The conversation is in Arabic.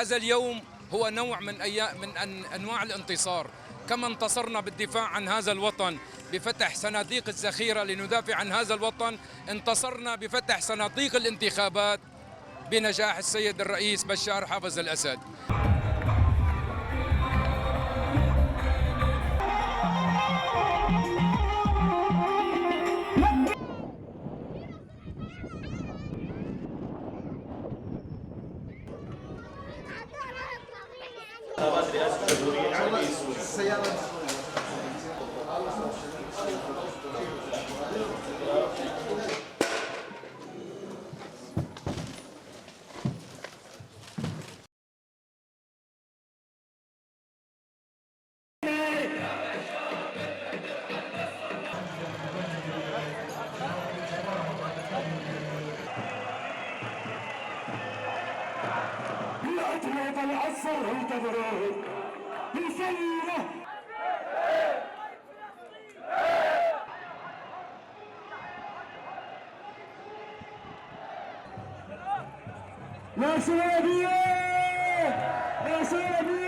هذا اليوم هو نوع من أنواع الانتصار. كما انتصرنا بالدفاع عن هذا الوطن بفتح صناديق الذخيرة لندافع عن هذا الوطن، انتصرنا بفتح صناديق الانتخابات بنجاح السيد الرئيس بشار حافظ الأسد. بالأطيب العصر انتظروا بالفيلة لا شرابية لا شرابية